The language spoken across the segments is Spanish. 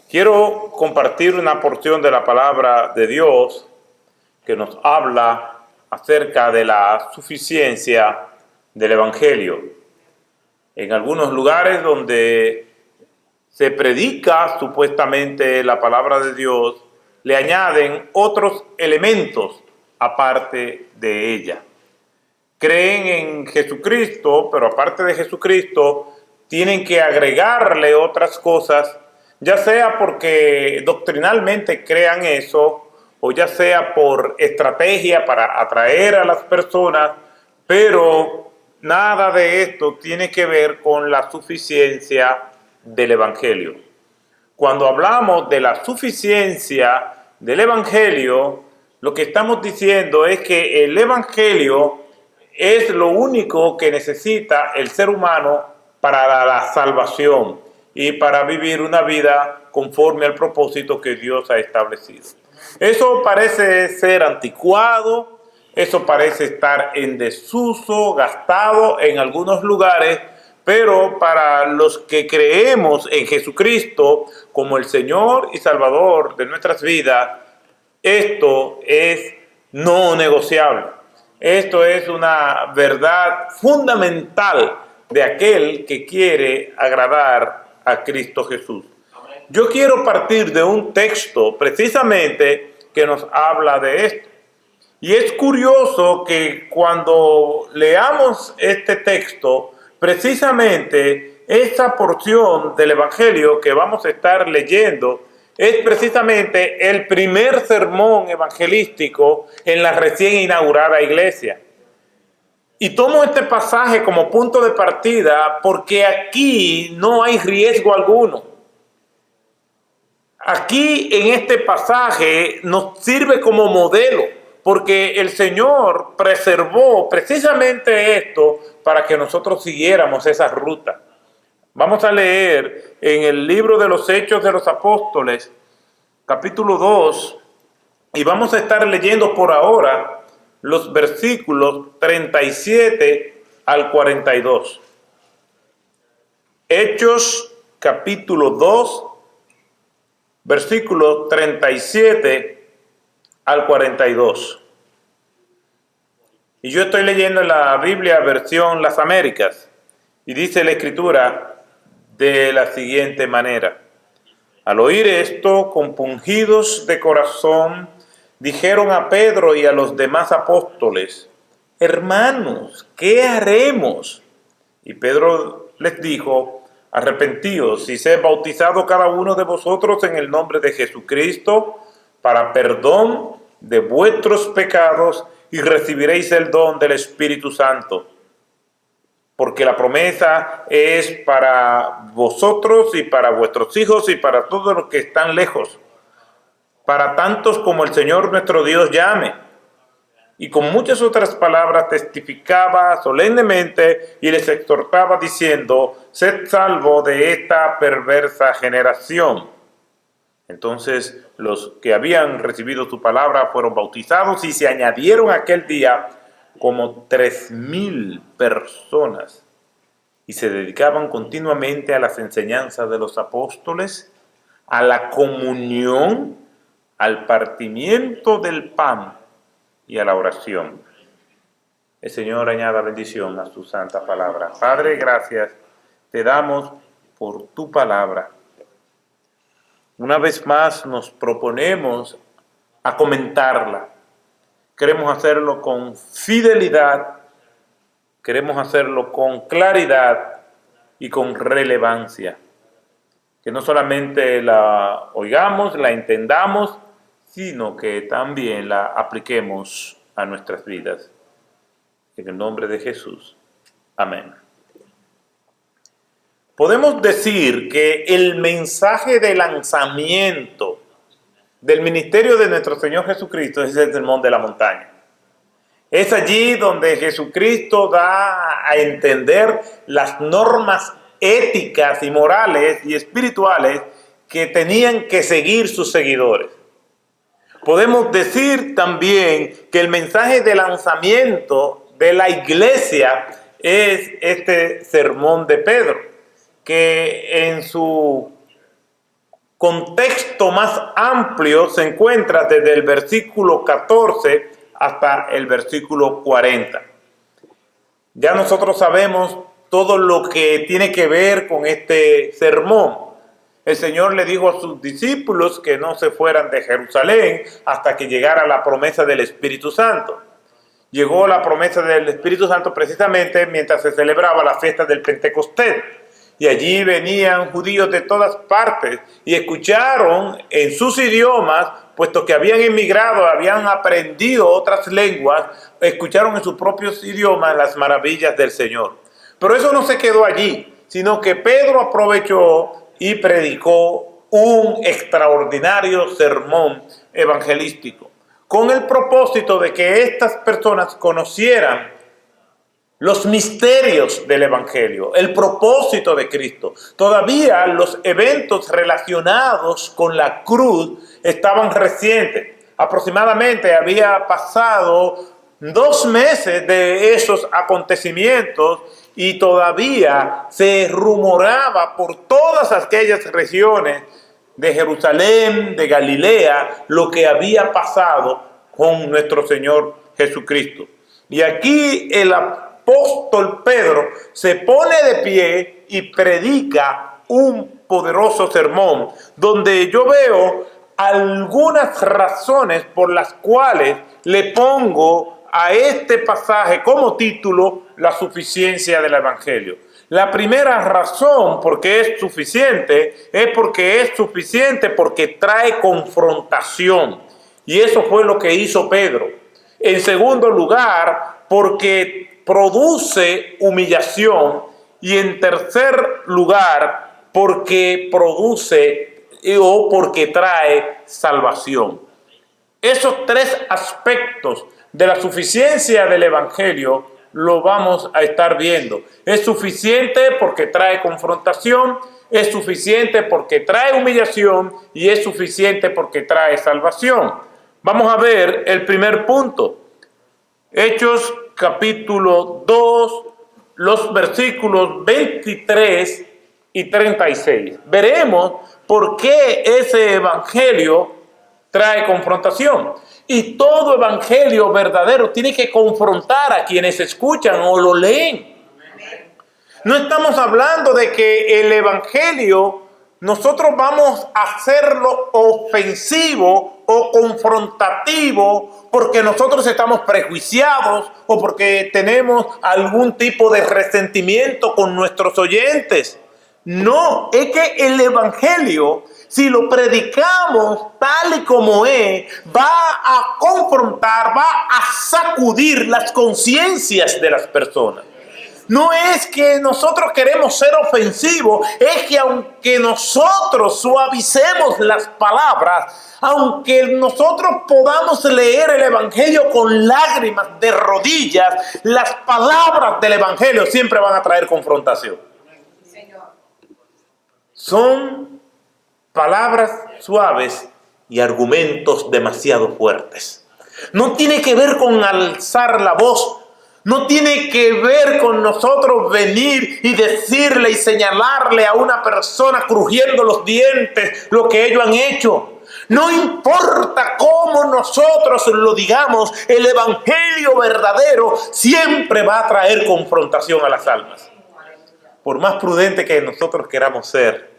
Quiero compartir una porción de la palabra de Dios que nos habla acerca de la suficiencia del Evangelio. En algunos lugares donde se predica supuestamente la palabra de Dios, le añaden otros elementos aparte de ella. Creen en Jesucristo, pero aparte de Jesucristo, tienen que agregarle otras cosas, ya sea porque doctrinalmente crean eso, o ya sea por estrategia para atraer a las personas, pero nada de esto tiene que ver con la suficiencia del Evangelio. Cuando hablamos de la suficiencia del Evangelio, lo que estamos diciendo es que el Evangelio es lo único que necesita el ser humano para la salvación y para vivir una vida conforme al propósito que Dios ha establecido. Eso parece ser anticuado, eso parece estar en desuso, gastado en algunos lugares, pero para los que creemos en Jesucristo como el Señor y Salvador de nuestras vidas, esto es no negociable. Esto es una verdad fundamental de aquel que quiere agradar a Cristo Jesús. Yo quiero partir de un texto precisamente que nos habla de esto. Y es curioso que cuando leamos este texto, precisamente esa porción del Evangelio que vamos a estar leyendo es precisamente el primer sermón evangelístico en la recién inaugurada iglesia. Y tomo este pasaje como punto de partida porque aquí no hay riesgo alguno. Aquí en este pasaje nos sirve como modelo, porque el Señor preservó precisamente esto para que nosotros siguiéramos esa ruta. Vamos a leer en el libro de los Hechos de los Apóstoles, capítulo 2, y vamos a estar leyendo por ahora los versículos 37 al 42. Hechos, capítulo 2, versículos 37 al 42. Y yo estoy leyendo en la Biblia versión Las Américas, y dice la Escritura de la siguiente manera: al oír esto, compungidos de corazón, dijeron a Pedro y a los demás apóstoles: hermanos, ¿qué haremos? Y Pedro les dijo: arrepentíos y sed bautizados cada uno de vosotros en el nombre de Jesucristo para perdón de vuestros pecados, y recibiréis el don del Espíritu Santo. Porque la promesa es para vosotros y para vuestros hijos y para todos los que están lejos, para tantos como el Señor nuestro Dios llame. Y con muchas otras palabras testificaba solemnemente y les exhortaba diciendo: sed salvos de esta perversa generación. Entonces los que habían recibido su palabra fueron bautizados, y se añadieron aquel día como 3,000 personas, y se dedicaban continuamente a las enseñanzas de los apóstoles, a la comunión, al partimiento del pan y a la oración. El Señor añada bendición a su santa palabra. Padre, gracias te damos por tu palabra. Una vez más nos proponemos a comentarla. Queremos hacerlo con fidelidad, queremos hacerlo con claridad y con relevancia. Que no solamente la oigamos, la entendamos, sino que también la apliquemos a nuestras vidas. En el nombre de Jesús. Amén. Podemos decir que el mensaje de lanzamiento del ministerio de nuestro Señor Jesucristo es el Sermón de la Montaña. Es allí donde Jesucristo da a entender las normas éticas y morales y espirituales que tenían que seguir sus seguidores. Podemos decir también que el mensaje de lanzamiento de la iglesia es este sermón de Pedro, que en su contexto más amplio se encuentra desde el versículo 14 hasta el versículo 40. Ya nosotros sabemos todo lo que tiene que ver con este sermón. El Señor le dijo a sus discípulos que no se fueran de Jerusalén hasta que llegara la promesa del Espíritu Santo. Llegó la promesa del Espíritu Santo precisamente mientras se celebraba la fiesta del Pentecostés. Y allí venían judíos de todas partes y escucharon en sus idiomas, puesto que habían emigrado, habían aprendido otras lenguas, escucharon en sus propios idiomas las maravillas del Señor. Pero eso no se quedó allí, sino que Pedro aprovechó y predicó un extraordinario sermón evangelístico, con el propósito de que estas personas conocieran los misterios del Evangelio, el propósito de Cristo. Todavía los eventos relacionados con la cruz estaban recientes. Aproximadamente había pasado 2 meses de esos acontecimientos y todavía se rumoraba por todas aquellas regiones de Jerusalén, de Galilea, lo que había pasado con nuestro Señor Jesucristo. Y aquí el apóstol Pedro se pone de pie y predica un poderoso sermón, donde yo veo algunas razones por las cuales le pongo a este pasaje como título la suficiencia del Evangelio. La primera razón por qué es suficiente porque trae confrontación. Y eso fue lo que hizo Pedro. En segundo lugar, porque produce humillación. Y en tercer lugar, porque porque trae salvación. Esos 3 aspectos de la suficiencia del Evangelio lo vamos a estar viendo. Es suficiente porque trae confrontación, es suficiente porque trae humillación y es suficiente porque trae salvación. Vamos a ver el primer punto. Hechos capítulo 2, los versículos 23 y 36. Veremos por qué ese evangelio trae confrontación. Y todo evangelio verdadero tiene que confrontar a quienes escuchan o lo leen. No estamos hablando de que el evangelio nosotros vamos a hacerlo ofensivo o confrontativo porque nosotros estamos prejuiciados o porque tenemos algún tipo de resentimiento con nuestros oyentes. No, es que el evangelio, si lo predicamos tal y como es, va a confrontar, va a sacudir las conciencias de las personas. No es que nosotros queremos ser ofensivos, es que aunque nosotros suavicemos las palabras, aunque nosotros podamos leer el evangelio con lágrimas de rodillas, las palabras del evangelio siempre van a traer confrontación. Son palabras suaves y argumentos demasiado fuertes. No tiene que ver con alzar la voz. No tiene que ver con nosotros venir y decirle y señalarle a una persona crujiendo los dientes lo que ellos han hecho. No importa cómo nosotros lo digamos, el evangelio verdadero siempre va a traer confrontación a las almas. Por más prudente que nosotros queramos ser,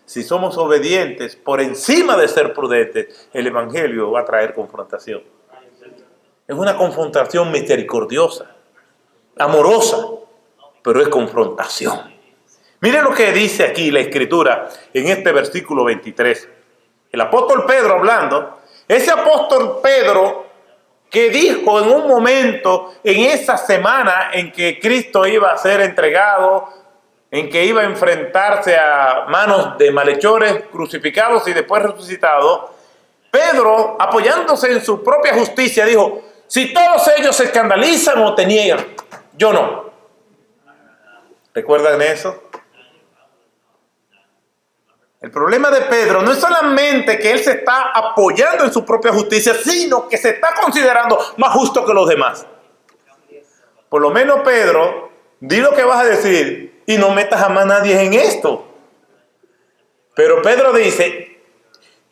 si somos obedientes por encima de ser prudentes, el evangelio va a traer confrontación. Es una confrontación misericordiosa, amorosa, pero es confrontación. Miren lo que dice aquí la Escritura en este versículo 23. El apóstol Pedro hablando, ese apóstol Pedro que dijo en un momento, en esa semana en que Cristo iba a ser entregado, en que iba a enfrentarse a manos de malhechores crucificados y después resucitados, Pedro, apoyándose en su propia justicia, dijo: si todos ellos se escandalizan o te niegan, yo no. ¿Recuerdan eso? El problema de Pedro no es solamente que él se está apoyando en su propia justicia, sino que se está considerando más justo que los demás. Por lo menos, Pedro, di lo que vas a decir y no metas a más nadie en esto. Pero Pedro dice: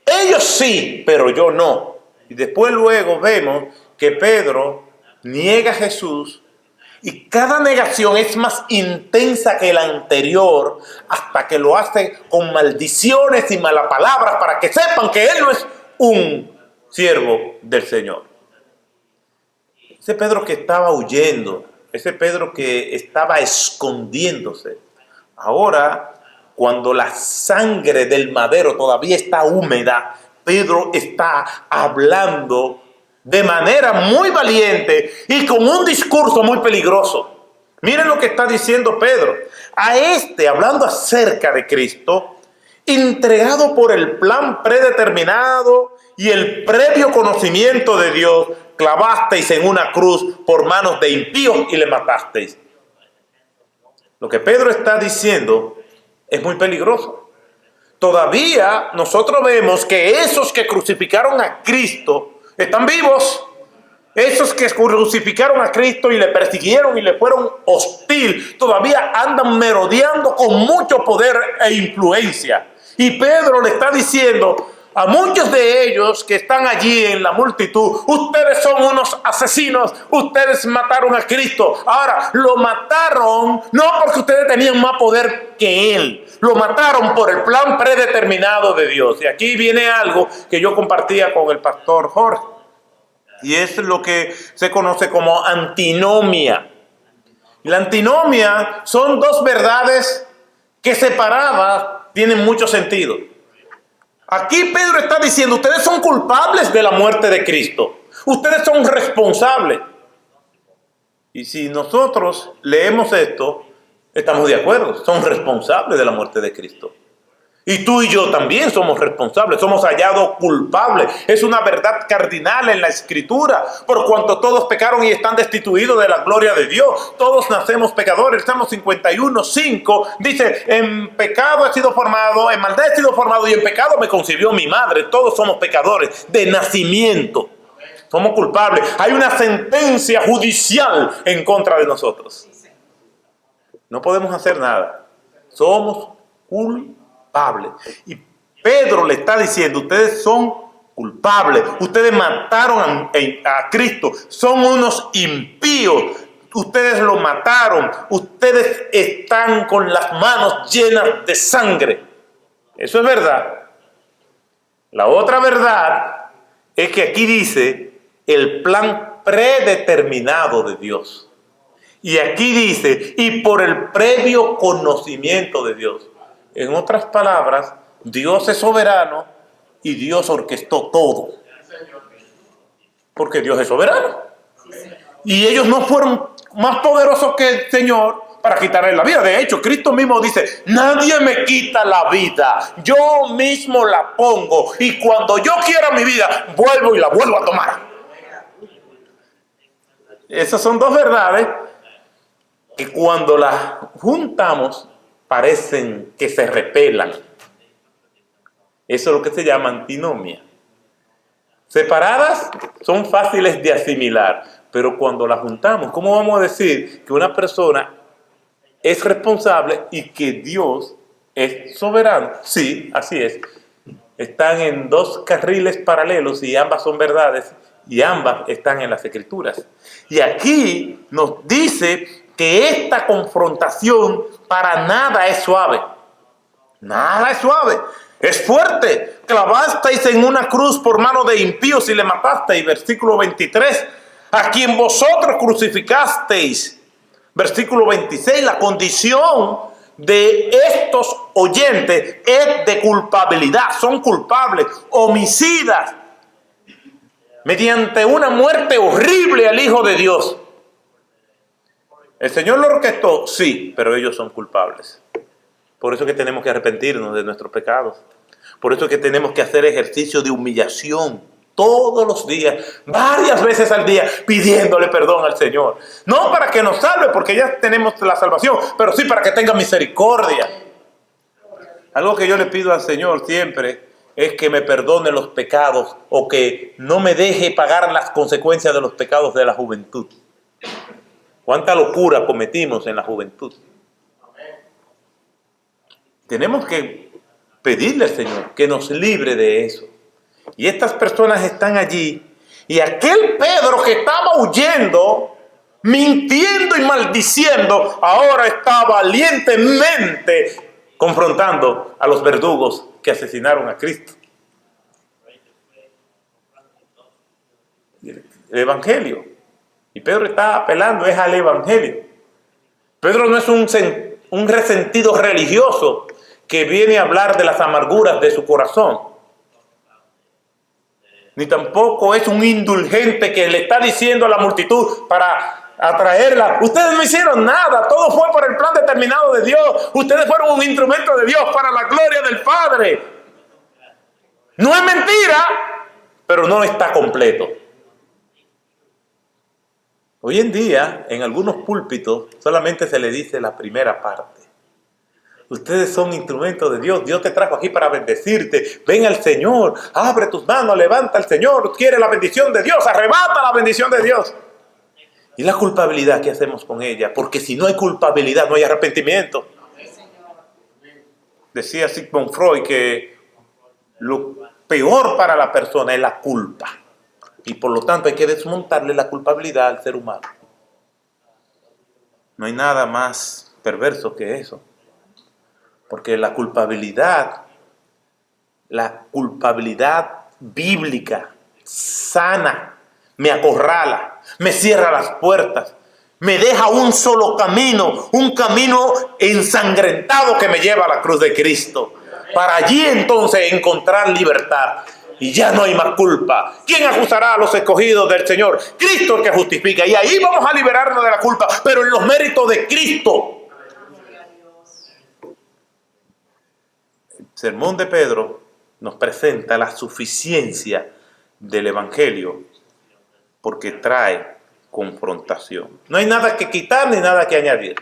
Ellos sí, pero yo no. Y después luego vemos que Pedro niega a Jesús y cada negación es más intensa que la anterior hasta que lo hace con maldiciones y malas palabras para que sepan que él no es un siervo del Señor. Ese Pedro que estaba huyendo, ese Pedro que estaba escondiéndose, ahora cuando la sangre del madero todavía está húmeda, Pedro está hablando de manera muy valiente y con un discurso muy peligroso. Miren lo que está diciendo Pedro. A este, hablando acerca de Cristo, entregado por el plan predeterminado y el previo conocimiento de Dios, clavasteis en una cruz por manos de impíos y le matasteis. Lo que Pedro está diciendo es muy peligroso. Todavía nosotros vemos que esos que crucificaron a Cristo están vivos. Esos que crucificaron a Cristo y le persiguieron y le fueron hostil, todavía andan merodeando con mucho poder e influencia. Y Pedro le está diciendo a muchos de ellos que están allí en la multitud: ustedes son unos asesinos, ustedes mataron a Cristo. Ahora, lo mataron no porque ustedes tenían más poder que Él, lo mataron por el plan predeterminado de Dios. Y aquí viene algo que yo compartía con el pastor Jorge, y es lo que se conoce como antinomia. La antinomia son dos verdades que separadas tienen mucho sentido. Aquí Pedro está diciendo: ustedes son culpables de la muerte de Cristo. Ustedes son responsables. Y si nosotros leemos esto, estamos de acuerdo. Son responsables de la muerte de Cristo. Y tú y yo también somos responsables, somos hallados culpables. Es una verdad cardinal en la Escritura, por cuanto todos pecaron y están destituidos de la gloria de Dios. Todos nacemos pecadores. Salmo 51:5 dice: en pecado he sido formado, en maldad he sido formado y en pecado me concibió mi madre. Todos somos pecadores de nacimiento. Somos culpables. Hay una sentencia judicial en contra de nosotros. No podemos hacer nada. Somos culpables. Y Pedro le está diciendo: ustedes son culpables, ustedes mataron a Cristo, son unos impíos, ustedes lo mataron, ustedes están con las manos llenas de sangre. Eso es verdad. La otra verdad es que aquí dice el plan predeterminado de Dios. Y aquí dice: y por el previo conocimiento de Dios. En otras palabras, Dios es soberano y Dios orquestó todo. Porque Dios es soberano. Y ellos no fueron más poderosos que el Señor para quitarle la vida. De hecho, Cristo mismo dice: nadie me quita la vida, yo mismo la pongo. Y cuando yo quiera mi vida, vuelvo y la vuelvo a tomar. Esas son dos verdades que cuando las juntamos parecen que se repelan. Eso es lo que se llama antinomia. Separadas son fáciles de asimilar, pero cuando las juntamos, ¿cómo vamos a decir que una persona es responsable y que Dios es soberano? Sí, así es. Están en dos carriles paralelos y ambas son verdades y ambas están en las Escrituras. Y aquí nos dice que esta confrontación para nada es suave. Nada es suave. Es fuerte. Clavasteis en una cruz por mano de impíos y le matasteis. Versículo 23. A quien vosotros crucificasteis. Versículo 26. La condición de estos oyentes es de culpabilidad. Son culpables, homicidas, mediante una muerte horrible al Hijo de Dios. ¿El Señor lo orquestó? Sí, pero ellos son culpables. Por eso es que tenemos que arrepentirnos de nuestros pecados. Por eso es que tenemos que hacer ejercicio de humillación todos los días, varias veces al día, pidiéndole perdón al Señor. No para que nos salve, porque ya tenemos la salvación, pero sí para que tenga misericordia. Algo que yo le pido al Señor siempre es que me perdone los pecados o que no me deje pagar las consecuencias de los pecados de la juventud. ¿Cuánta locura cometimos en la juventud? Tenemos que pedirle al Señor que nos libre de eso. Y estas personas están allí, y aquel Pedro que estaba huyendo, mintiendo y maldiciendo, ahora está valientemente confrontando a los verdugos que asesinaron a Cristo. El Evangelio. Y Pedro está apelando es al Evangelio. Pedro no es un resentido religioso que viene a hablar de las amarguras de su corazón. Ni tampoco es un indulgente que le está diciendo a la multitud para atraerla: ustedes no hicieron nada, todo fue por el plan determinado de Dios, ustedes fueron un instrumento de Dios para la gloria del Padre. No es mentira, pero no está completo. Hoy en día, en algunos púlpitos, solamente se le dice la primera parte. Ustedes son instrumentos de Dios. Dios te trajo aquí para bendecirte. Ven al Señor, abre tus manos, levanta al Señor. Quiere la bendición de Dios, arrebata la bendición de Dios. ¿Y la culpabilidad qué hacemos con ella? Porque si no hay culpabilidad, no hay arrepentimiento. Decía Sigmund Freud que lo peor para la persona es la culpa. Y por lo tanto hay que desmontarle la culpabilidad al ser humano. No hay nada más perverso que eso. Porque la culpabilidad bíblica, sana, me acorrala, me cierra las puertas, me deja un solo camino, un camino ensangrentado que me lleva a la cruz de Cristo. Para allí entonces encontrar libertad. Y ya no hay más culpa. ¿Quién acusará a los escogidos del Señor? Cristo el que justifica. Y ahí vamos a liberarnos de la culpa, pero en los méritos de Cristo. El sermón de Pedro nos presenta la suficiencia del Evangelio porque trae confrontación. No hay nada que quitar ni nada que añadir.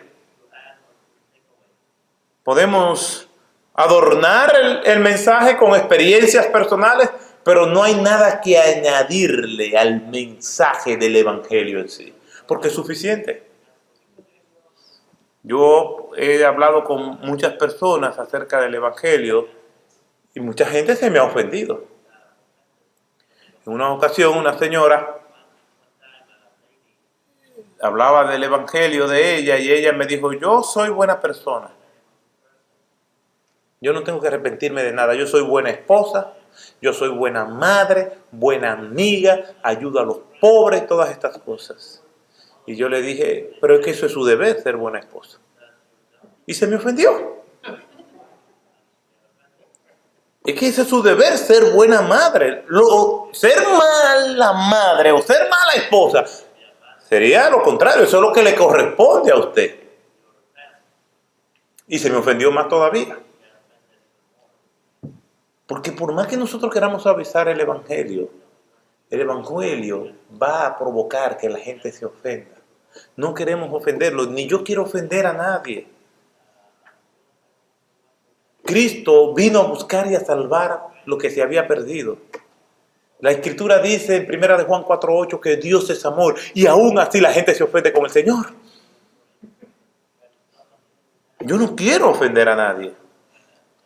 Podemos adornar el mensaje con experiencias personales, pero no hay nada que añadirle al mensaje del Evangelio en sí, porque es suficiente. Yo he hablado con muchas personas acerca del Evangelio y mucha gente se me ha ofendido. En una ocasión una señora hablaba del Evangelio de ella y ella me dijo: yo soy buena persona. Yo no tengo que arrepentirme de nada. Yo soy buena esposa, yo soy buena madre, buena amiga, ayudo a los pobres, todas estas cosas. Y yo le dije: pero es que eso es su deber, ser buena esposa. Y se me ofendió. Es que ese es su deber, ser buena madre. Ser mala madre o ser mala esposa sería lo contrario, eso es lo que le corresponde a usted. Y se me ofendió más todavía. Porque por más que nosotros queramos suavizar el Evangelio va a provocar que la gente se ofenda. No queremos ofenderlo, ni yo quiero ofender a nadie. Cristo vino a buscar y a salvar lo que se había perdido. La Escritura dice en 1 de Juan 4:8 que Dios es amor, y aún así la gente se ofende con el Señor. Yo no quiero ofender a nadie.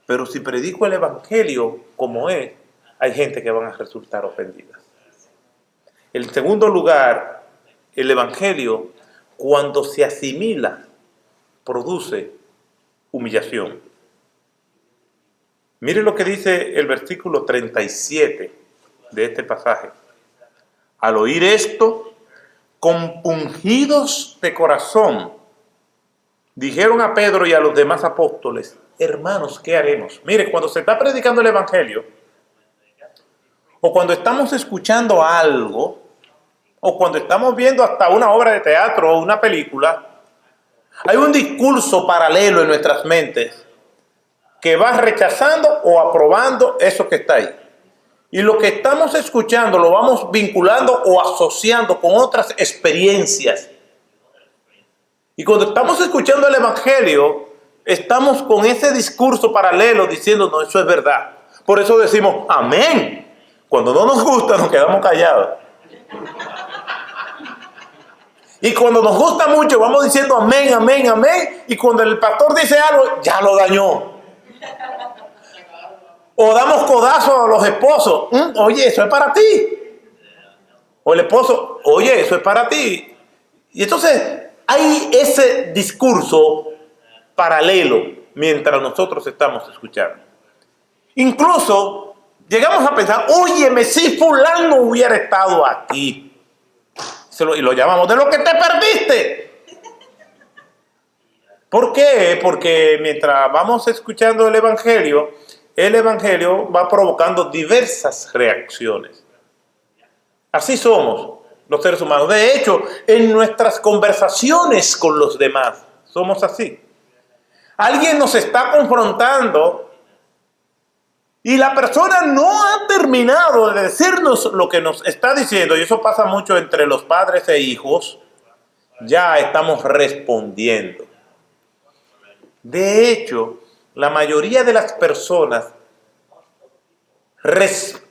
Pero si predico el Evangelio como es, hay gente que van a resultar ofendidas. En segundo lugar, el Evangelio, cuando se asimila, produce humillación. Mire lo que dice el versículo 37 de este pasaje. Al oír esto, compungidos de corazón, dijeron a Pedro y a los demás apóstoles: hermanos, ¿qué haremos? Mire, cuando se está predicando el Evangelio, o cuando estamos escuchando algo, o cuando estamos viendo hasta una obra de teatro o una película, hay un discurso paralelo en nuestras mentes que va rechazando o aprobando eso que está ahí. Y lo que estamos escuchando lo vamos vinculando o asociando con otras experiencias. Y cuando estamos escuchando el Evangelio, estamos con ese discurso paralelo diciendo: no, eso es verdad. Por eso decimos amén. Cuando no nos gusta, nos quedamos callados. Y cuando nos gusta mucho, vamos diciendo amén, amén, amén. Y cuando el pastor dice algo, ya lo dañó. O damos codazos a los esposos. Oye, eso es para ti. O el esposo, oye, eso es para ti. Y entonces hay ese discurso paralelo mientras nosotros estamos escuchando. Incluso llegamos a pensar, óyeme, si fulano hubiera estado aquí. Y lo llamamos de lo que te perdiste. ¿Por qué? Porque mientras vamos escuchando el Evangelio va provocando diversas reacciones. Así somos los seres humanos. De hecho, en nuestras conversaciones con los demás, somos así. Alguien nos está confrontando y la persona no ha terminado de decirnos lo que nos está diciendo, y eso pasa mucho entre los padres e hijos, ya estamos respondiendo. De hecho, la mayoría de las personas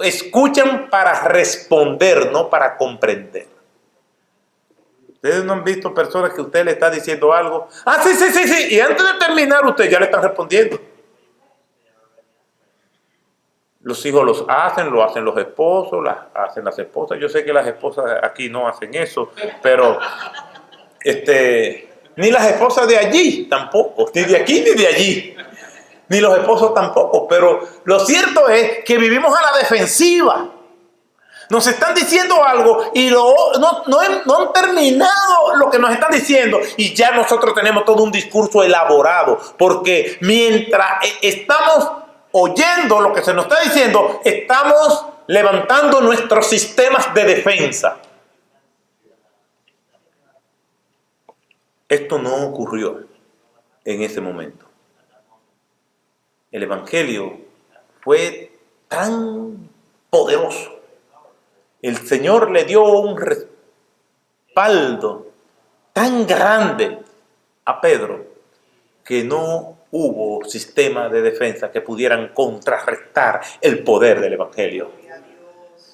escuchan para responder, no para comprender. Ustedes no han visto personas que usted le está diciendo algo. Sí. Y antes de terminar usted ya le están respondiendo. Los hijos lo hacen los esposos, hacen las esposas. Yo sé que las esposas aquí no hacen eso, pero ni las esposas de allí tampoco, ni de aquí ni de allí. Ni los esposos tampoco, pero lo cierto es que vivimos a la defensiva. Nos están diciendo algo y no han terminado lo que nos están diciendo y ya nosotros tenemos todo un discurso elaborado, porque mientras estamos oyendo lo que se nos está diciendo, estamos levantando nuestros sistemas de defensa. Esto no ocurrió en ese momento. El Evangelio fue tan poderoso. El Señor le dio un respaldo tan grande a Pedro que no hubo sistema de defensa que pudieran contrarrestar el poder del Evangelio.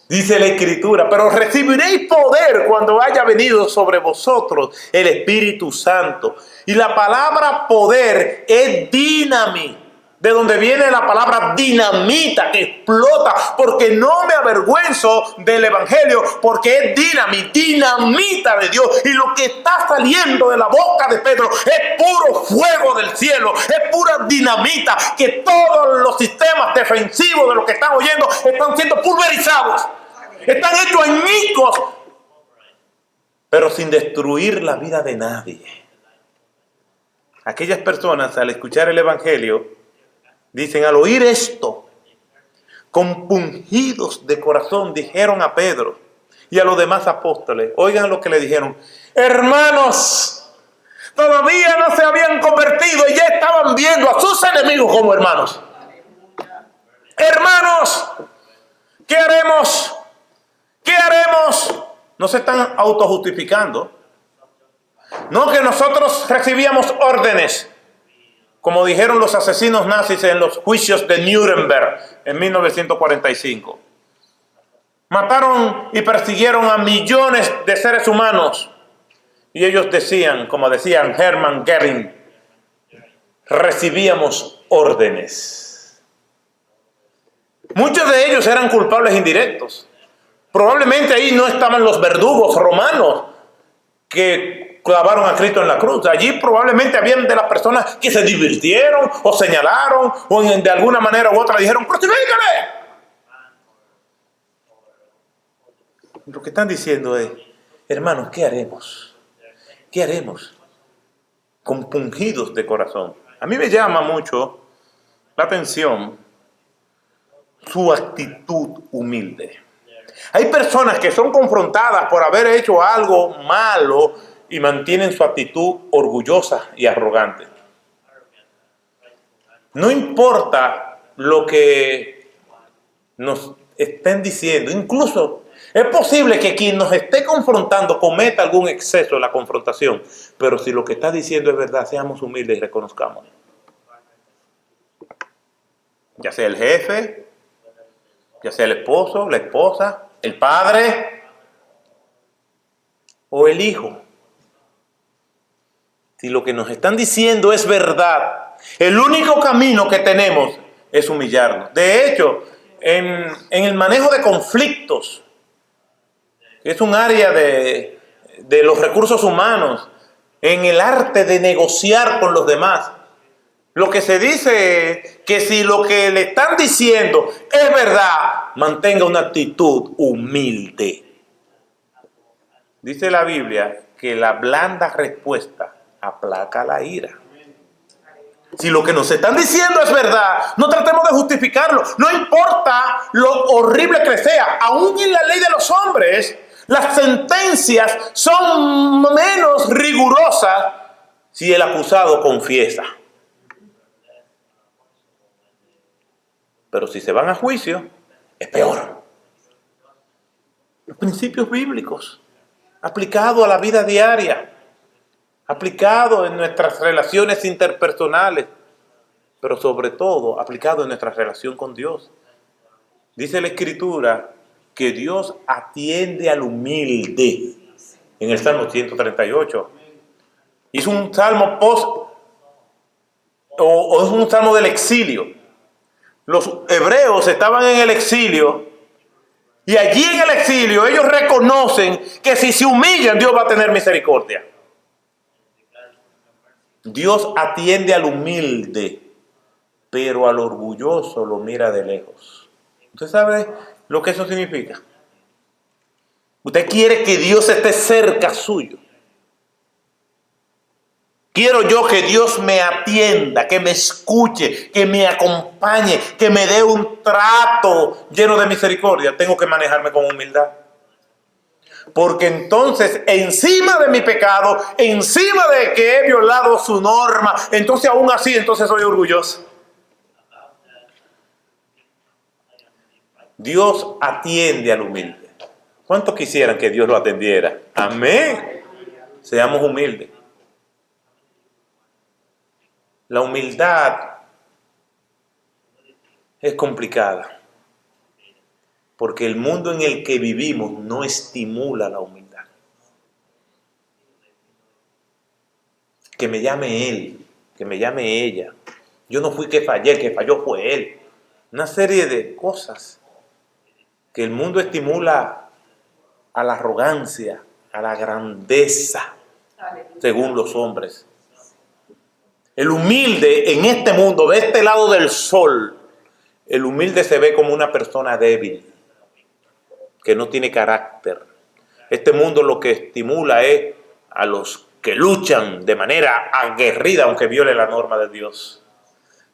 Dice la Escritura, pero recibiréis poder cuando haya venido sobre vosotros el Espíritu Santo. Y la palabra poder es dinamita. De donde viene la palabra dinamita, que explota, porque no me avergüenzo del Evangelio, porque es dinamita de Dios. Y lo que está saliendo de la boca de Pedro es puro fuego del cielo, es pura dinamita, que todos los sistemas defensivos de lo que están oyendo están siendo pulverizados, están hechos añicos, pero sin destruir la vida de nadie. Aquellas personas, al escuchar el Evangelio, dicen, al oír esto, compungidos de corazón, dijeron a Pedro y a los demás apóstoles, oigan lo que le dijeron, hermanos, todavía no se habían convertido y ya estaban viendo a sus enemigos como hermanos. Hermanos, ¿qué haremos? ¿Qué haremos? No se están autojustificando. No, que nosotros recibíamos órdenes, como dijeron los asesinos nazis en los juicios de Nuremberg en 1945. Mataron y persiguieron a millones de seres humanos. Y ellos decían, como decían Hermann Göring, recibíamos órdenes. Muchos de ellos eran culpables indirectos. Probablemente ahí no estaban los verdugos romanos que clavaron a Cristo en la cruz. Allí probablemente habían de las personas que se divirtieron o señalaron o de alguna manera u otra dijeron, ¡crucifícale! Lo que están diciendo es, hermanos, ¿qué haremos? ¿Qué haremos? Compungidos de corazón. A mí me llama mucho la atención su actitud humilde. Hay personas que son confrontadas por haber hecho algo malo y mantienen su actitud orgullosa y arrogante. No importa lo que nos estén diciendo, incluso es posible que quien nos esté confrontando cometa algún exceso en la confrontación, pero si lo que está diciendo es verdad, seamos humildes y reconozcamos. Ya sea el jefe, ya sea el esposo, la esposa, el padre o el hijo. Si lo que nos están diciendo es verdad, el único camino que tenemos es humillarnos. De hecho, en el manejo de conflictos, que es un área de los recursos humanos, en el arte de negociar con los demás, lo que se dice es que si lo que le están diciendo es verdad, mantenga una actitud humilde. Dice la Biblia que la blanda respuesta aplaca la ira. Si lo que nos están diciendo es verdad, no tratemos de justificarlo. No importa lo horrible que sea. Aún en la ley de los hombres, las sentencias son menos rigurosas si el acusado confiesa. Pero si se van a juicio, es peor. Los principios bíblicos, aplicados a la vida diaria, aplicado en nuestras relaciones interpersonales, pero sobre todo aplicado en nuestra relación con Dios. Dice la Escritura que Dios atiende al humilde en el Salmo 138. Es un salmo o es un salmo del exilio. Los hebreos estaban en el exilio y allí en el exilio ellos reconocen que si se humillan Dios va a tener misericordia. Dios atiende al humilde, pero al orgulloso lo mira de lejos. ¿Usted sabe lo que eso significa? Usted quiere que Dios esté cerca suyo. Quiero yo que Dios me atienda, que me escuche, que me acompañe, que me dé un trato lleno de misericordia. Tengo que manejarme con humildad. Porque entonces, encima de mi pecado, encima de que he violado su norma, entonces aún así, entonces soy orgulloso. Dios atiende al humilde. ¿Cuántos quisieran que Dios lo atendiera? Amén. Seamos humildes. La humildad es complicada, porque el mundo en el que vivimos no estimula la humildad. Que me llame él, que me llame ella. Yo no fui que fallé, el que falló fue él. Una serie de cosas que el mundo estimula a la arrogancia, a la grandeza, según los hombres. El humilde en este mundo, de este lado del sol, el humilde se ve como una persona débil, que no tiene carácter. Este mundo lo que estimula es a los que luchan de manera aguerrida, aunque viole la norma de Dios.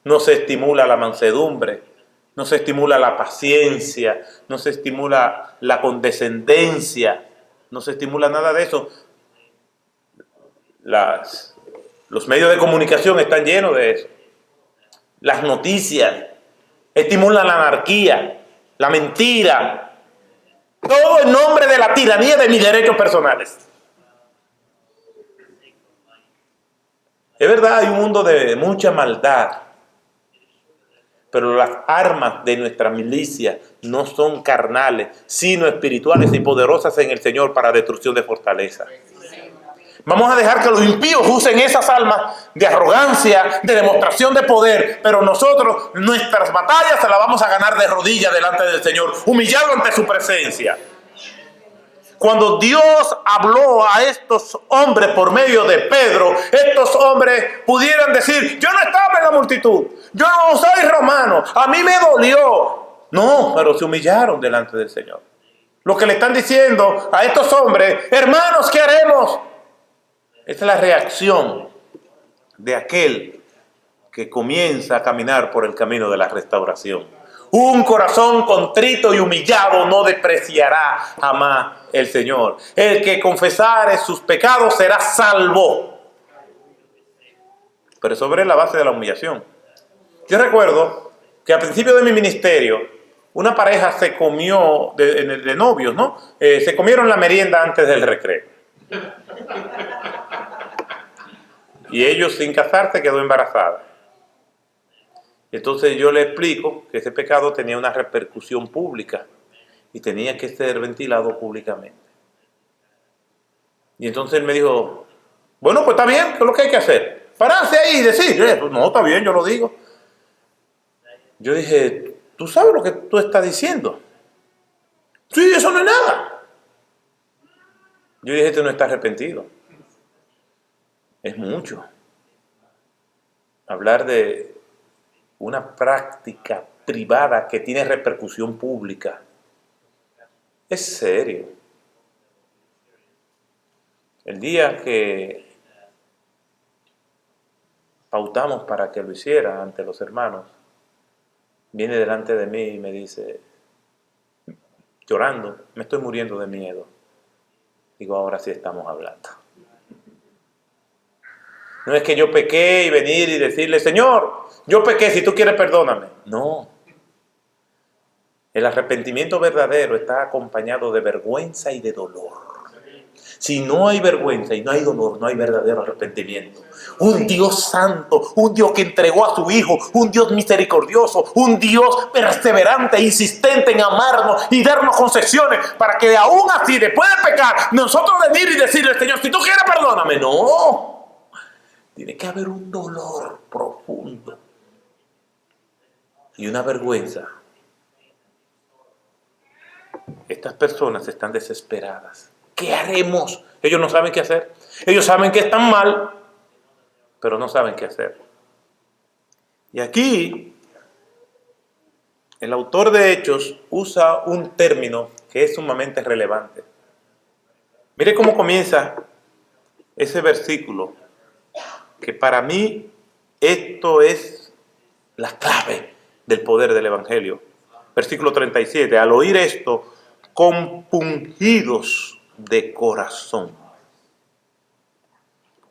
No se estimula la mansedumbre, no se estimula la paciencia, no se estimula la condescendencia, no se estimula nada de eso. Los medios de comunicación están llenos de eso. Las noticias estimulan la anarquía, la mentira, todo en nombre de la tiranía de mis derechos personales. Es verdad, hay un mundo de mucha maldad, pero las armas de nuestra milicia no son carnales, sino espirituales y poderosas en el Señor para destrucción de fortaleza. Vamos a dejar que los impíos usen esas armas de arrogancia, de demostración de poder, pero nosotros, nuestras batallas se las vamos a ganar de rodillas delante del Señor, humillado ante su presencia. Cuando Dios habló a estos hombres por medio de Pedro, estos hombres pudieran decir: yo no estaba en la multitud, yo no soy romano, a mí me dolió. No, pero se humillaron delante del Señor. Lo que le están diciendo a estos hombres: hermanos, ¿qué haremos? Esta es la reacción de aquel que comienza a caminar por el camino de la restauración. Un corazón contrito y humillado no despreciará jamás el Señor. El que confesare sus pecados será salvo. Pero sobre la base de la humillación. Yo recuerdo que al principio de mi ministerio, una pareja se comió, de novios, ¿no? Se comieron la merienda antes del recreo. Y ellos, sin casarse, quedó embarazada. Entonces yo le explico que ese pecado tenía una repercusión pública y tenía que ser ventilado públicamente. Y entonces él me dijo: bueno, pues está bien, ¿qué es lo que hay que hacer? Pararse ahí y decir: no, está bien, yo lo digo. Yo dije, ¿tú sabes lo que tú estás diciendo? Sí, eso no es nada. Yo dije, tú no estás arrepentido. Es mucho. Hablar de una práctica privada que tiene repercusión pública. Es serio. El día que pautamos para que lo hiciera ante los hermanos, viene delante de mí y me dice, llorando, me estoy muriendo de miedo. Digo, ahora sí estamos hablando. No es que yo pequé y venir y decirle, Señor, yo pequé, si tú quieres perdóname. No. El arrepentimiento verdadero está acompañado de vergüenza y de dolor. Si no hay vergüenza y no hay dolor, no hay verdadero arrepentimiento. Un Dios santo, un Dios que entregó a su Hijo, un Dios misericordioso, un Dios perseverante e insistente en amarnos y darnos concesiones para que aún así, después de pecar, nosotros venir y decirle, Señor, si tú quieres perdóname. No. Tiene que haber un dolor profundo y una vergüenza. Estas personas están desesperadas. ¿Qué haremos? Ellos no saben qué hacer. Ellos saben que están mal, pero no saben qué hacer. Y aquí, el autor de Hechos usa un término que es sumamente relevante. Mire cómo comienza ese versículo, que para mí esto es la clave del poder del Evangelio. Versículo 37, al oír esto, compungidos de corazón.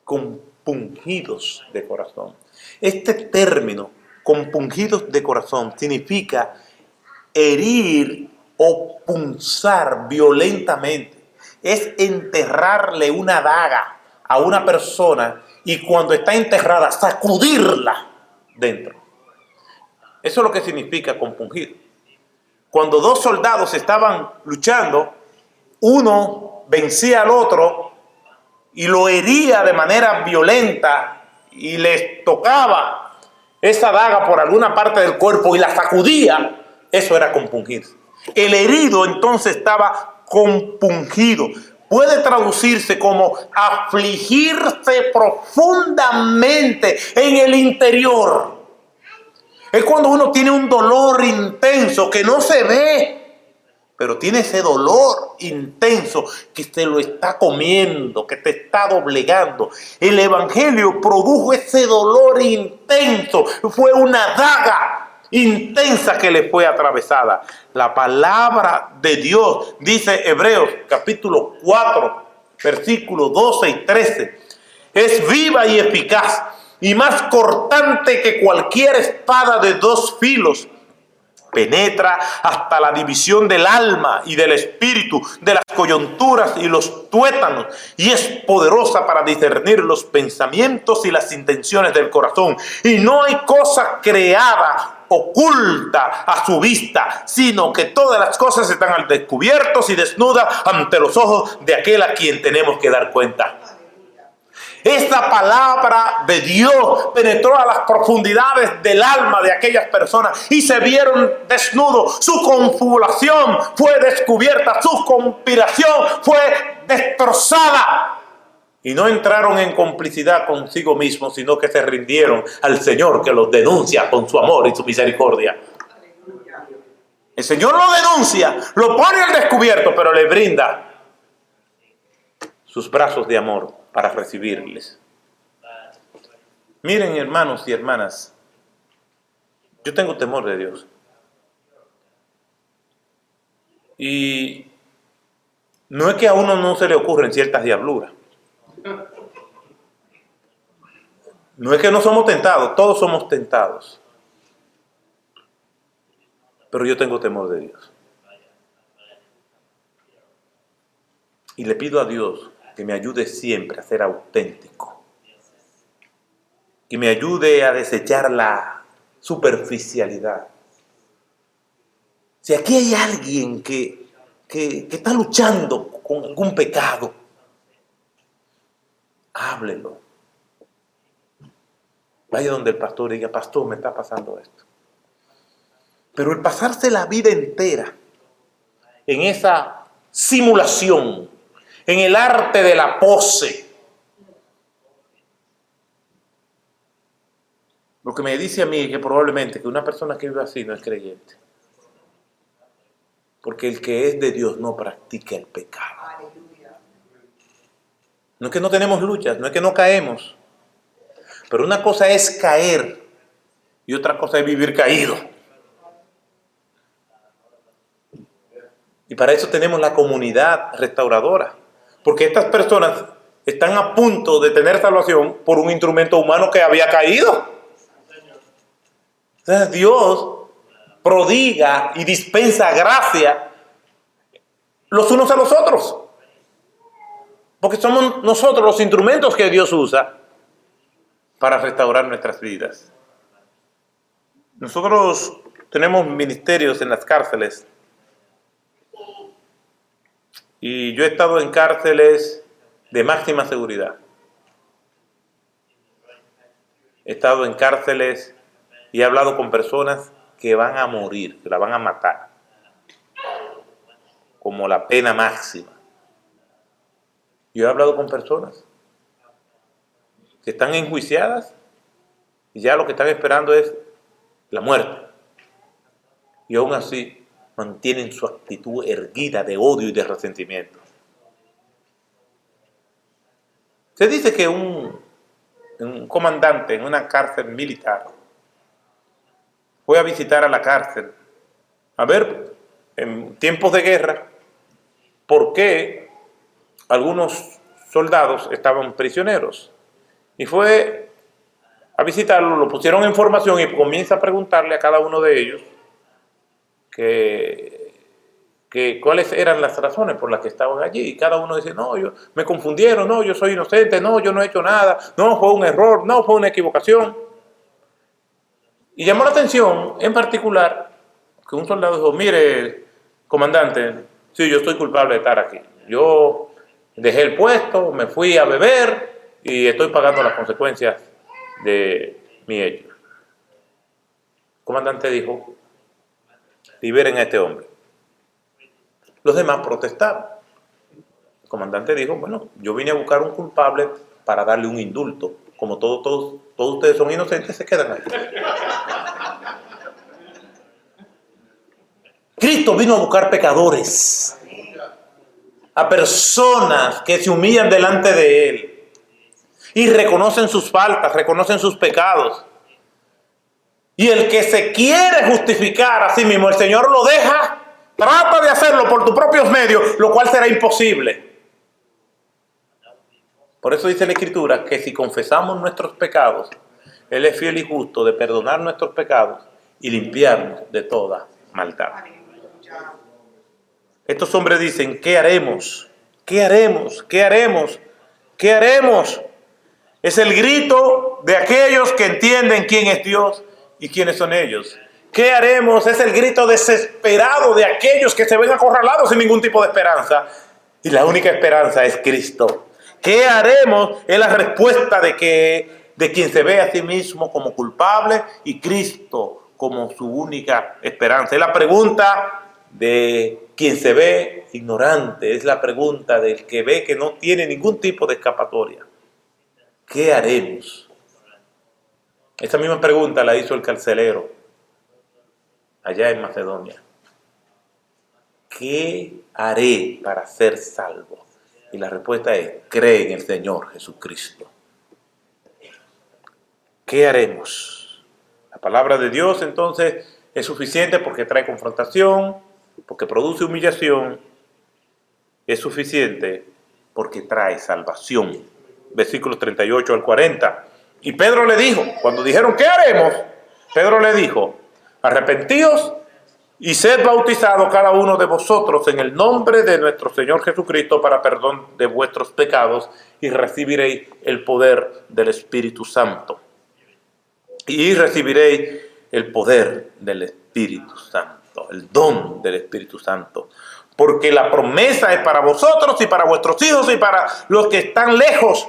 Compungidos de corazón. Este término, compungidos de corazón, significa herir o punzar violentamente. Es enterrarle una daga a una persona y cuando está enterrada, sacudirla dentro. Eso es lo que significa compungir. Cuando dos soldados estaban luchando, uno vencía al otro y lo hería de manera violenta y les tocaba esa daga por alguna parte del cuerpo y la sacudía, eso era compungir. El herido entonces estaba compungido. Puede traducirse como afligirse profundamente en el interior. Es cuando uno tiene un dolor intenso que no se ve, pero tiene ese dolor intenso que te lo está comiendo, que te está doblegando. El Evangelio produjo ese dolor intenso. Fue una daga intensa que le fue atravesada. La palabra de Dios, dice Hebreos capítulo 4, versículos 12 y 13, es viva y eficaz y más cortante que cualquier espada de dos filos. Penetra hasta la división del alma y del espíritu, de las coyunturas y los tuétanos, y es poderosa para discernir los pensamientos y las intenciones del corazón. Y no hay cosa creada oculta a su vista, sino que todas las cosas están al descubierto y desnudas ante los ojos de aquel a quien tenemos que dar cuenta. Esta palabra de Dios penetró a las profundidades del alma de aquellas personas y se vieron desnudos. Su confabulación fue descubierta, su conspiración fue destrozada. Y no entraron en complicidad consigo mismos, sino que se rindieron al Señor que los denuncia con su amor y su misericordia. El Señor lo denuncia, lo pone al descubierto, pero le brinda sus brazos de amor para recibirles. Miren, hermanos y hermanas, yo tengo temor de Dios. Y no es que a uno no se le ocurren ciertas diabluras. No es que no somos tentados, todos somos tentados. Pero yo tengo temor de Dios. Y le pido a Dios que me ayude siempre a ser auténtico. Que me ayude a desechar la superficialidad. Si aquí hay alguien que está luchando con algún pecado, háblelo. Vaya donde el pastor y diga, pastor, me está pasando esto. Pero el pasarse la vida entera en esa simulación, en el arte de la pose, lo que me dice a mí es que probablemente que una persona que vive así no es creyente. Porque el que es de Dios no practica el pecado. No es que no tenemos luchas, no es que no caemos. Pero una cosa es caer y otra cosa es vivir caído. Y para eso tenemos la comunidad restauradora. Porque estas personas están a punto de tener salvación por un instrumento humano que había caído. Entonces Dios prodiga y dispensa gracia los unos a los otros. Porque somos nosotros los instrumentos que Dios usa para restaurar nuestras vidas. Nosotros tenemos ministerios en las cárceles. Y yo he estado en cárceles de máxima seguridad. He estado en cárceles y he hablado con personas que van a morir, que la van a matar, como la pena máxima. Yo he hablado con personas que están enjuiciadas y ya lo que están esperando es la muerte. Y aún así mantienen su actitud erguida de odio y de resentimiento. Se dice que un comandante en una cárcel militar fue a visitar a la cárcel a ver en tiempos de guerra por qué algunos soldados estaban prisioneros. Y fue a visitarlo, lo pusieron en formación y comienza a preguntarle a cada uno de ellos cuáles eran las razones por las que estaban allí. Y cada uno dice, no, me confundieron, no, yo soy inocente, no, yo no he hecho nada, no, fue un error, no, fue una equivocación. Y llamó la atención, en particular, que un soldado dijo, mire, comandante, sí, yo estoy culpable de estar aquí. Yo dejé el puesto, me fui a beber y estoy pagando las consecuencias de mi hecho. El comandante dijo, liberen a este hombre. Los demás protestaron. El comandante dijo, bueno, yo vine a buscar un culpable para darle un indulto. Como todos ustedes son inocentes, se quedan ahí. Cristo vino a buscar pecadores, a personas que se humillan delante de Él y reconocen sus faltas, reconocen sus pecados. Y el que se quiere justificar a sí mismo, el Señor lo deja, trata de hacerlo por tus propios medios, lo cual será imposible. Por eso dice la Escritura que si confesamos nuestros pecados, Él es fiel y justo de perdonar nuestros pecados y limpiarnos de toda maldad. Estos hombres dicen, ¿qué haremos? ¿Qué haremos? ¿Qué haremos? ¿Qué haremos? Es el grito de aquellos que entienden quién es Dios y quiénes son ellos. ¿Qué haremos? Es el grito desesperado de aquellos que se ven acorralados sin ningún tipo de esperanza. Y la única esperanza es Cristo. ¿Qué haremos? Es la respuesta de quien se ve a sí mismo como culpable y Cristo como su única esperanza. Es la pregunta de quien se ve ignorante, es la pregunta del que ve que no tiene ningún tipo de escapatoria. ¿Qué haremos? Esa misma pregunta la hizo el carcelero allá en Macedonia. ¿Qué haré para ser salvo? Y la respuesta es, cree en el Señor Jesucristo. ¿Qué haremos? La palabra de Dios entonces es suficiente porque trae confrontación, porque produce humillación, es suficiente porque trae salvación. Versículos 38 al 40. Y Pedro le dijo, cuando dijeron, ¿qué haremos? Pedro le dijo, arrepentíos y sed bautizados cada uno de vosotros en el nombre de nuestro Señor Jesucristo para perdón de vuestros pecados y recibiréis el poder del Espíritu Santo. Y recibiréis el poder del Espíritu Santo, el don del Espíritu Santo. Porque la promesa es para vosotros y para vuestros hijos y para los que están lejos,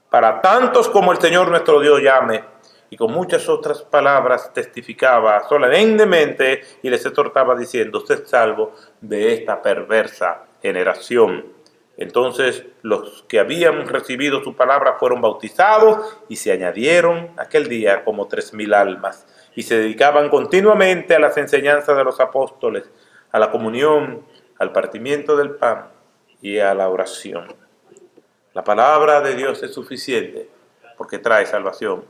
para tantos como el Señor nuestro Dios llame. y con muchas otras palabras testificaba solemnemente y les exhortaba diciendo: sed salvo de esta perversa generación. Entonces los que habían recibido su palabra fueron bautizados y se añadieron aquel día como 3,000 almas y se dedicaban continuamente a las enseñanzas de los apóstoles, a la comunión, al partimiento del pan y a la oración. La palabra de Dios es suficiente porque trae salvación.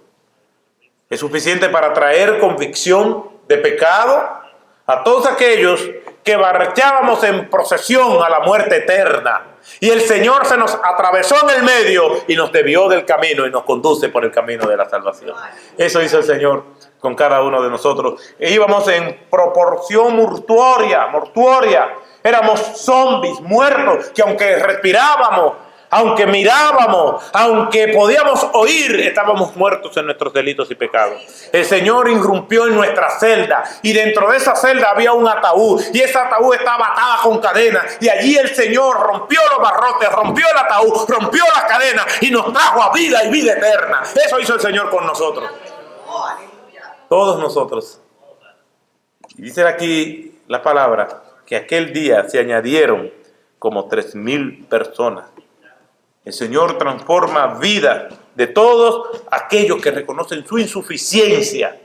Es suficiente para traer convicción de pecado a todos aquellos que marchábamos en procesión a la muerte eterna. Y el Señor se nos atravesó en el medio y nos desvió del camino y nos conduce por el camino de la salvación. Eso hizo el Señor con cada uno de nosotros. E íbamos en proporción mortuoria. Éramos zombies, muertos, que aunque respirábamos, aunque mirábamos, aunque podíamos oír, estábamos muertos en nuestros delitos y pecados. El Señor irrumpió en nuestra celda y dentro de esa celda había un ataúd y ese ataúd estaba atado con cadenas y allí el Señor rompió los barrotes, rompió el ataúd, rompió las cadenas y nos trajo a vida y vida eterna. Eso hizo el Señor con nosotros. Todos nosotros. Y dice aquí la palabra que aquel día se añadieron como 3,000 personas. El Señor transforma vidas de todos aquellos que reconocen su insuficiencia.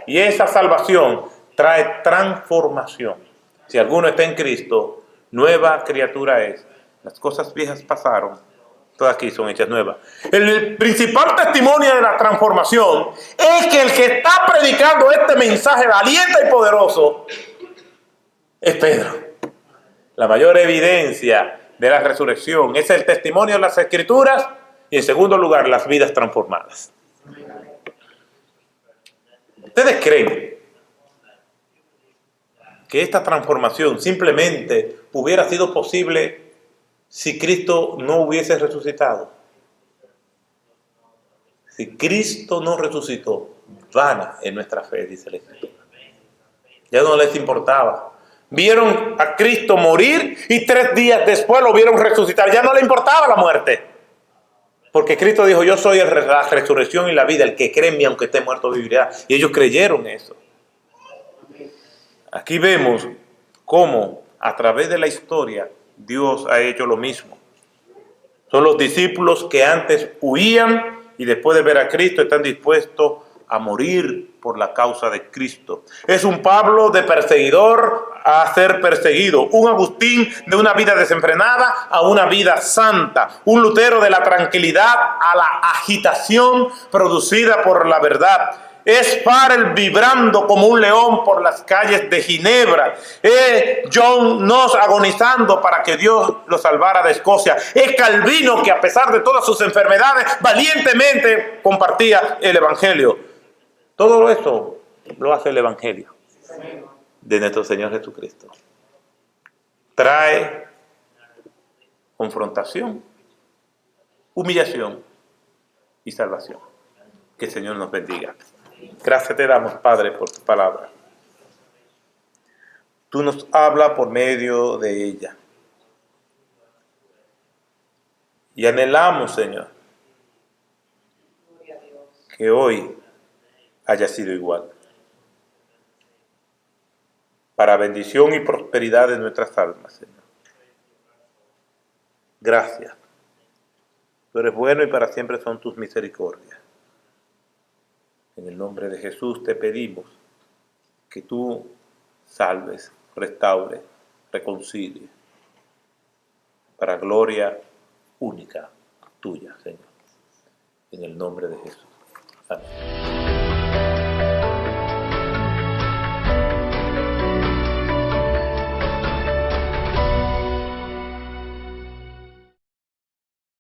Y esa salvación trae transformación. Si alguno está en Cristo, nueva criatura es. Las cosas viejas pasaron, todas aquí son hechas nuevas. El principal testimonio de la transformación es que el que está predicando este mensaje valiente y poderoso es Pedro. La mayor evidencia de la resurrección es el testimonio de las Escrituras y, en segundo lugar, las vidas transformadas. ¿Ustedes creen que esta transformación simplemente hubiera sido posible si Cristo no hubiese resucitado? Si Cristo no resucitó, vana es nuestra fe, dice la Escritura. Ya no les importaba. Vieron a Cristo morir y 3 días después lo vieron resucitar. Ya no le importaba la muerte. Porque Cristo dijo: yo soy la resurrección y la vida. El que cree en mí, aunque esté muerto, vivirá. Y ellos creyeron eso. Aquí vemos cómo a través de la historia Dios ha hecho lo mismo. Son los discípulos que antes huían y después de ver a Cristo están dispuestos a morir por la causa de Cristo. Es un Pablo de perseguidor a ser perseguido, un Agustín de una vida desenfrenada a una vida santa, un Lutero de la tranquilidad a la agitación producida por la verdad. Es Farel vibrando como un león por las calles de Ginebra. Es John Knox agonizando para que Dios lo salvara de Escocia. Es Calvino que, a pesar de todas sus enfermedades, valientemente compartía el Evangelio. Todo esto lo hace el Evangelio de nuestro Señor Jesucristo. Trae confrontación, humillación y salvación. Que el Señor nos bendiga. Gracias te damos, Padre, por tu palabra. Tú nos hablas por medio de ella. Y anhelamos, Señor, que hoy haya sido igual. Para bendición y prosperidad de nuestras almas, Señor. Gracias. Tú eres bueno y para siempre son tus misericordias. En el nombre de Jesús te pedimos que tú salves, restaures, reconcilies, para gloria única tuya, Señor. En el nombre de Jesús. Amén.